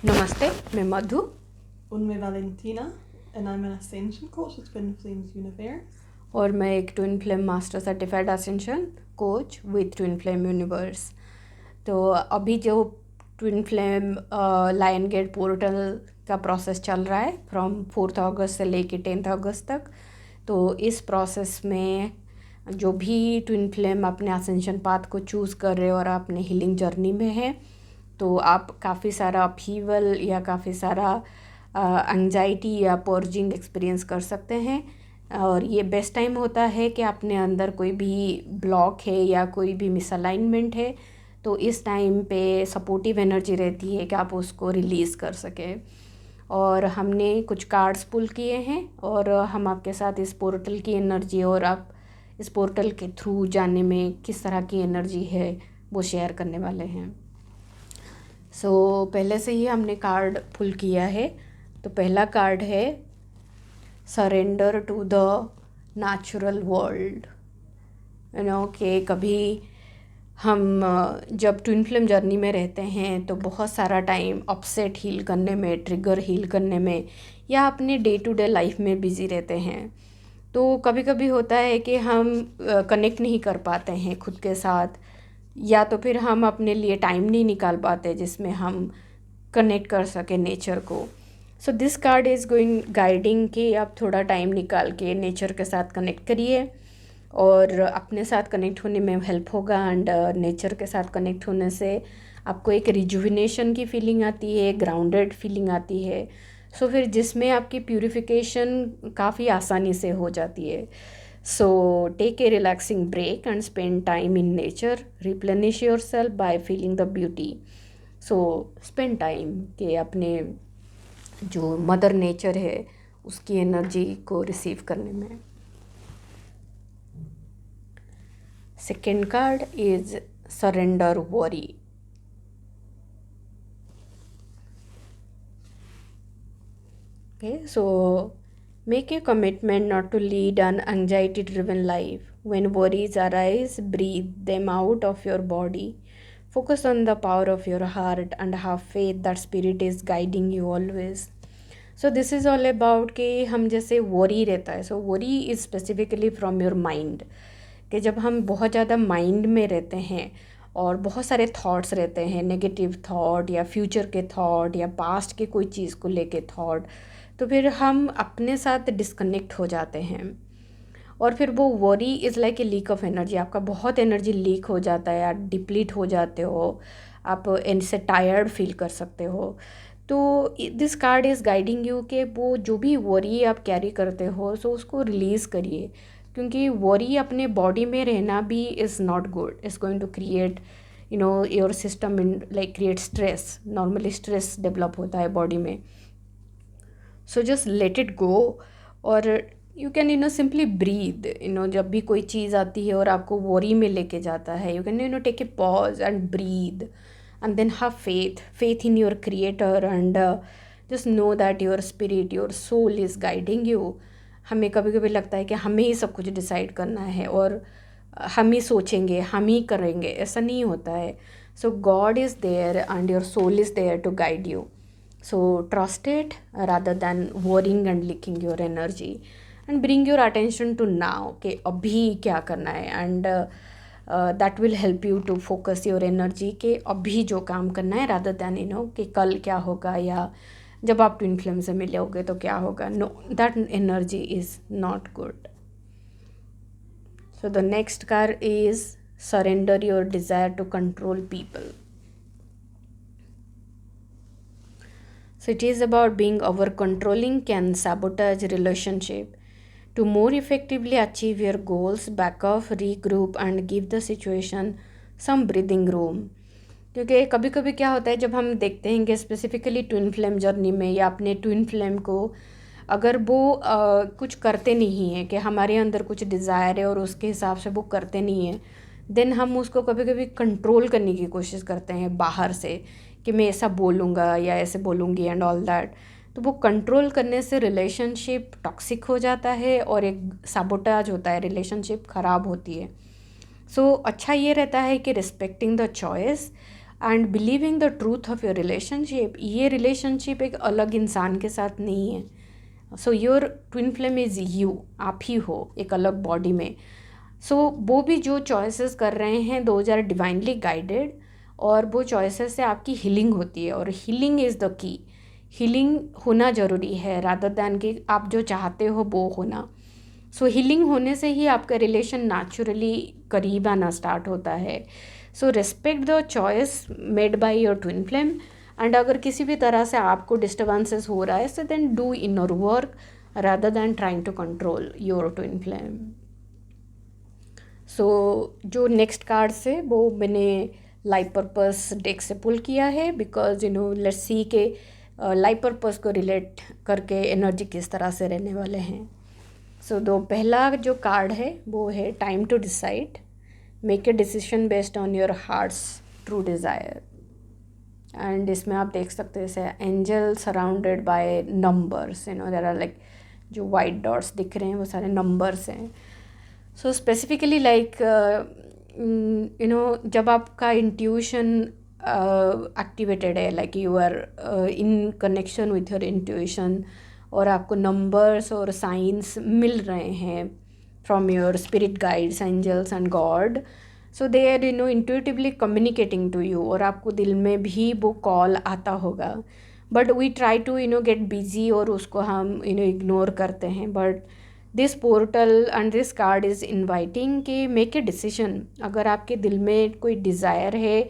नमस्ते, मैं मधु। Und मैं Valentina and I'm an Ascension coach at Twin Flames Universe. और मैं एक twin flame master certified ascension coach with twin flame universe. तो अभी जो twin flame lion gate portal का प्रोसेस चल रहा है फ्रॉम 4 अगस्त से लेके 10 अगस्त तक। तो इस प्रोसेस में जो भी ट्विन फ्लेम अपने असेंशन पाथ को चूज़ कर रहे हो और अपने हीलिंग जर्नी में है, तो आप काफ़ी सारा अपहीवल या काफ़ी सारा एंजाइटी या पर्जिंग एक्सपीरियंस कर सकते हैं। और ये बेस्ट टाइम होता है कि अपने अंदर कोई भी ब्लॉक है या कोई भी मिसअलाइनमेंट है, तो इस टाइम पे सपोर्टिव एनर्जी रहती है कि आप उसको रिलीज़ कर सकें। और हमने कुछ कार्ड्स पुल किए हैं और हम आपके साथ इस पोर्टल की एनर्जी और आप इस पोर्टल के थ्रू जानने में किस तरह की एनर्जी है वो शेयर करने वाले हैं। पहले से ही हमने कार्ड पुल किया है। तो पहला कार्ड है surrender to the natural world. कि कभी हम जब ट्विन फ्लेम जर्नी में रहते हैं तो बहुत सारा टाइम अपसेट हील करने में, ट्रिगर हील करने में या अपने डे टू डे लाइफ में बिज़ी रहते हैं। तो कभी कभी होता है कि हम कनेक्ट नहीं कर पाते हैं खुद के साथ, या तो फिर हम अपने लिए टाइम नहीं निकाल पाते जिसमें हम कनेक्ट कर सके नेचर को। So this card is going guiding कि आप थोड़ा टाइम निकाल के नेचर के साथ कनेक्ट करिए और अपने साथ कनेक्ट होने में हेल्प होगा। एंड नेचर के साथ कनेक्ट होने से आपको एक रिजुविनेशन की फीलिंग आती है, ग्राउंडेड फीलिंग आती है। फिर जिसमें आपकी प्यूरिफिकेशन काफ़ी आसानी से हो जाती है। Take a relaxing break and spend time in nature. Replenish yourself by feeling the beauty. Spend time कि अपने जो मदर नेचर है उसकी एनर्जी को रिसीव करने में। Second card is surrender worry. Make a commitment not to lead an anxiety-driven life. When worries arise, breathe them out of your body. Focus on the power of your heart and have faith that spirit is guiding you always. This is all about कि हम जैसे worry रहता है, worry is specifically from your mind. कि जब हम बहुत ज़्यादा माइंड में रहते हैं और बहुत सारे थॉट्स रहते हैं, नेगेटिव थॉट या फ्यूचर के थॉट या पास्ट के कोई चीज़ को लेके थॉट, तो फिर हम अपने साथ डिस्कनेक्ट हो जाते हैं। और फिर वो worry is like a leak of energy. आपका बहुत एनर्जी लीक हो जाता है, आप डिप्लीट हो जाते हो, आप इनसे टायर्ड फील कर सकते हो। तो this card is guiding you कि वो जो भी वरी आप कैरी करते हो उसको रिलीज़ करिए, क्योंकि वरी अपने बॉडी में रहना भी is not good. Is going to create your system in like create stress. Normally stress develop होता है बॉडी में। Just let it go. और यू कैन सिंपली ब्रीद। जब भी कोई चीज़ आती है और आपको वॉरी में लेके जाता है, you can take a pause and breathe and then have faith in your creator and just know that your spirit, your soul is guiding you. हमें कभी कभी लगता है कि हमें ही सब कुछ डिसाइड करना है और हम ही सोचेंगे, हम ही करेंगे, ऐसा नहीं होता है। God is there and your soul is there to guide you. Trust it rather than worrying and leaking your energy, and bring your attention to now कि अभी क्या करना है। And that will help you to focus your energy कि अभी जो काम करना है, rather than कि कल क्या होगा या जब आप ट्विन फ्लेम से मिलोगे तो क्या होगा। No, that energy is not good. The next card is surrender your desire to control people. It is about being over controlling can sabotage relationship. To more effectively achieve your goals, back off, regroup and give the situation some breathing room. क्योंकि कभी कभी क्या होता है जब हम देखते हैं कि स्पेसिफिकली ट्विन फ्लेम जर्नी में या अपने ट्विन फ्लेम को अगर वो कुछ करते नहीं हैं, कि हमारे अंदर कुछ डिज़ायर है और उसके हिसाब से वो करते नहीं हैं, देन हम उसको कभी कभी कंट्रोल करने की कोशिश करते हैं बाहर से कि मैं ऐसा बोलूँगा या ऐसे बोलूँगी एंड ऑल दैट। तो वो कंट्रोल करने से रिलेशनशिप टॉक्सिक हो जाता है और एक साबोटाज होता है, रिलेशनशिप ख़राब होती है। अच्छा ये रहता है कि respecting the choice, and believing the truth of your relationship, ये रिलेशनशिप एक अलग इंसान के साथ नहीं है. So your twin flame is you, आप ही हो एक अलग बॉडी में. सो वो भी जो चॉइसेस कर रहे हैं दोज आर डिवाइनली गाइडेड, और वो चॉइसेस से आपकी हीलिंग होती है, और healing is the key. Healing होना ज़रूरी है रादर दैन कि आप जो चाहते हो वो होना. सो हीलिंग होने से ही आपका रिलेशन नेचुरली करीब आना स्टार्ट होता है. So respect the choice made by your twin flame. And अगर किसी भी तरह से आपको डिस्टर्बेंसेस हो रहा है, so then do inner work rather than trying to control your twin flame. So जो नेक्स्ट कार्ड से वो मैंने लाइफ पर्पस डेक से पुल किया है, बिकॉज लेट्स सी के लाइफ पर्पस को रिलेट करके एनर्जी किस तरह से रहने वाले हैं. सो पहला जो कार्ड है वो है time to decide, make a decision based on your heart's true desire. And इसमें आप देख सकते हैं जैसे angel surrounded by numbers, there are like जो वाइट डॉट्स दिख रहे हैं वो सारे नंबर्स हैं. सो स्पेसिफिकली लाइक जब आपका इंट्यूशन एक्टिवेटेड है, like you are in connection with your intuition, और आपको नंबर्स और साइंस मिल रहे हैं from your spirit guides, angels and God. So they are intuitively communicating to you, और आपको दिल में भी वो कॉल आता होगा. But we try to get busy, और उसको हम इग्नोर करते हैं. But this portal and this card is inviting कि मेक ए डिसीजन. अगर आपके दिल में कोई डिज़ायर है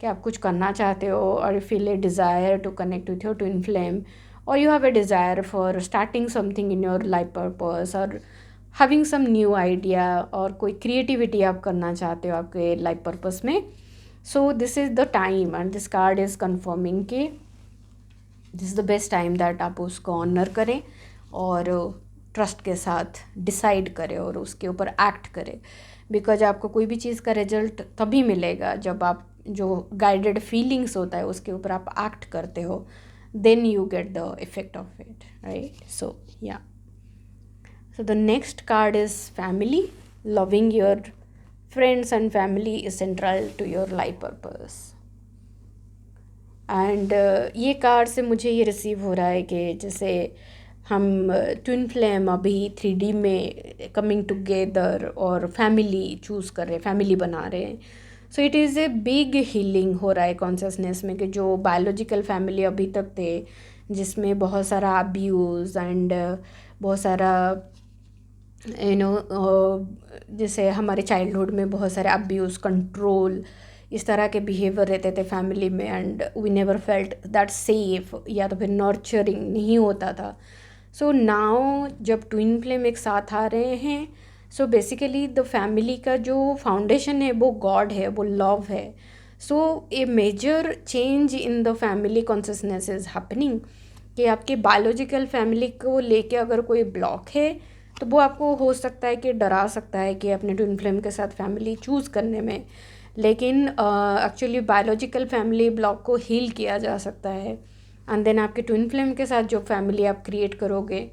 कि आप कुछ करना चाहते हो, और you feel a desire to connect with your twin flame, or you have a desire for starting something in your life purpose, or having some new idea, और कोई creativity आप करना चाहते हो आपके life purpose में. So this is the time, and this card is confirming कि this is the best time that आप उसको honor करें और ट्रस्ट के साथ डिसाइड करें और उसके ऊपर एक्ट करें. बिकॉज आपको कोई भी चीज़ का रिजल्ट तभी मिलेगा जब आप जो गाइडेड फीलिंग्स होता है उसके ऊपर आप एक्ट करते हो, then you get the effect of it, right? So yeah, so the next card is family. Loving your friends and family is central to your life purpose. And ये card से मुझे ये रिसीव हो रहा है कि जैसे हम ट्विन फ्लेम अभी 3D में कमिंग टुगेदर और फैमिली चूज़ कर रहे हैं, फैमिली बना रहे हैं. So it is a big healing हो रहा है कॉन्शियसनेस में कि जो बायोलॉजिकल फैमिली अभी तक थे जिसमें बहुत सारा अब्यूज़ एंड बहुत सारा जैसे हमारे चाइल्डहुड में बहुत सारे अब्यूज़, कंट्रोल, इस तरह के बिहेवियर रहते थे फैमिली में, and we never felt that safe, या तो फिर नर्चरिंग नहीं होता था. सो नाउ जब ट्विन फ्लेम एक साथ आ रहे हैं, सो बेसिकली द फैमिली का जो फाउंडेशन है वो गॉड है, वो लव है. So a major change in the family consciousness is happening कि आपके बायोलॉजिकल फैमिली को लेके अगर कोई ब्लॉक है तो वो आपको हो सकता है कि डरा सकता है कि अपने ट्विन फ्लेम के साथ फैमिली चूज़ करने में. लेकिन एक्चुअली बायोलॉजिकल फैमिली ब्लॉक को हील किया जा सकता है. एंड देन आपके ट्विन फ्लेम के साथ जो फैमिली आप क्रिएट करोगे,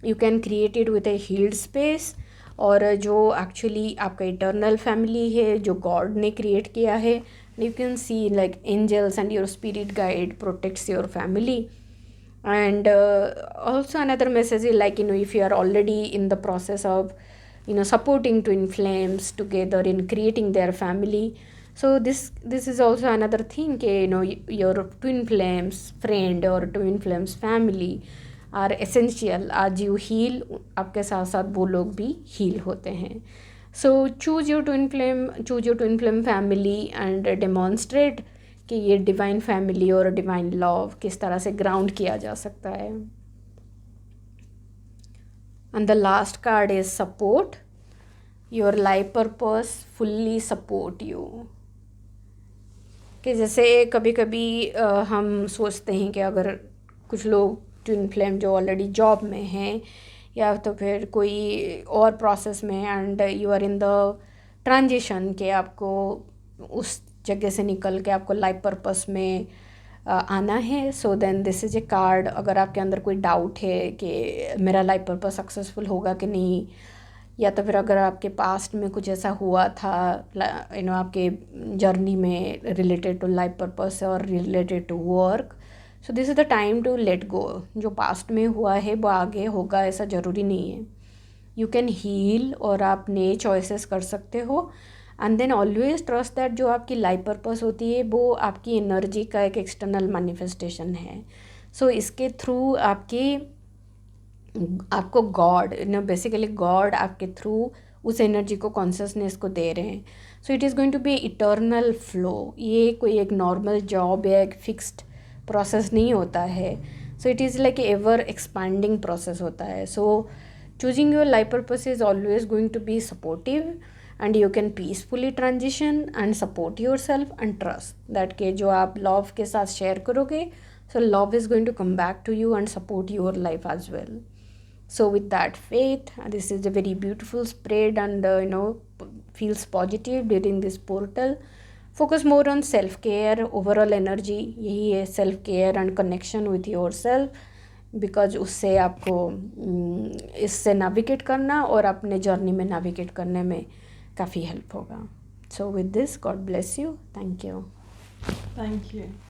you can create it with a healed space. और जो एक्चुअली आपका इटर्नल फैमिली है जो गॉड ने क्रिएट किया है, you can see like angels and your spirit guide protects your family. And also another message is like if you are already in the process of supporting twin flames together in creating their family, so this is also another thing कि your twin flames friend or twin flames family are essential. आज you heal, आपके साथ साथ वो लोग भी heal होते हैं. So choose your twin flame family and demonstrate कि ये डिवाइन फैमिली और डिवाइन लव किस तरह से ग्राउंड किया जा सकता है. And the last card is support. Your life purpose fully support you. कि जैसे कभी कभी हम सोचते हैं कि अगर कुछ लोग ट्विन फ्लेम जो ऑलरेडी जॉब में हैं या तो फिर कोई और प्रोसेस में, and you are in the transition कि आपको उस जगह से निकल के आपको लाइफ पर्पस में आना है. So then this is a card. अगर आपके अंदर कोई डाउट है कि मेरा लाइफ पर्पस सक्सेसफुल होगा कि नहीं, या तो फिर अगर आपके पास्ट में कुछ ऐसा हुआ था आपके जर्नी में रिलेटेड टू लाइफ पर्पस और related to work, so this is the time to let go. जो पास्ट में हुआ है वो आगे होगा ऐसा ज़रूरी नहीं है. यू कैन हील और आप नए चॉइसेस कर सकते हो. And then always trust that जो आपकी लाइफ पर्पस होती है वो आपकी एनर्जी का एक एक्सटर्नल मैनिफेस्टेशन है. सो इसके थ्रू आपको गॉड बेसिकली गॉड आपके थ्रू उस एनर्जी को कॉन्शियसनेस को दे रहे हैं. So it is going to be eternal flow. ये कोई एक नॉर्मल जॉब या एक फिक्स्ड प्रोसेस नहीं होता है. सो it is like ever expanding process होता है. सो choosing your life purpose is always going to be supportive, and you can peacefully transition and support yourself and trust that के जो आप love के साथ share करोगे, so love is going to come back to you and support your life as well. So with that faith, this is a very beautiful spread, and feels positive during this portal. Focus more on self care, overall energy यही है, self care and connection with yourself, because उससे आपको इससे navigate करना और अपने journey में navigate करने में काफ़ी हेल्प होगा. So with this, God bless you. Thank you. Thank you.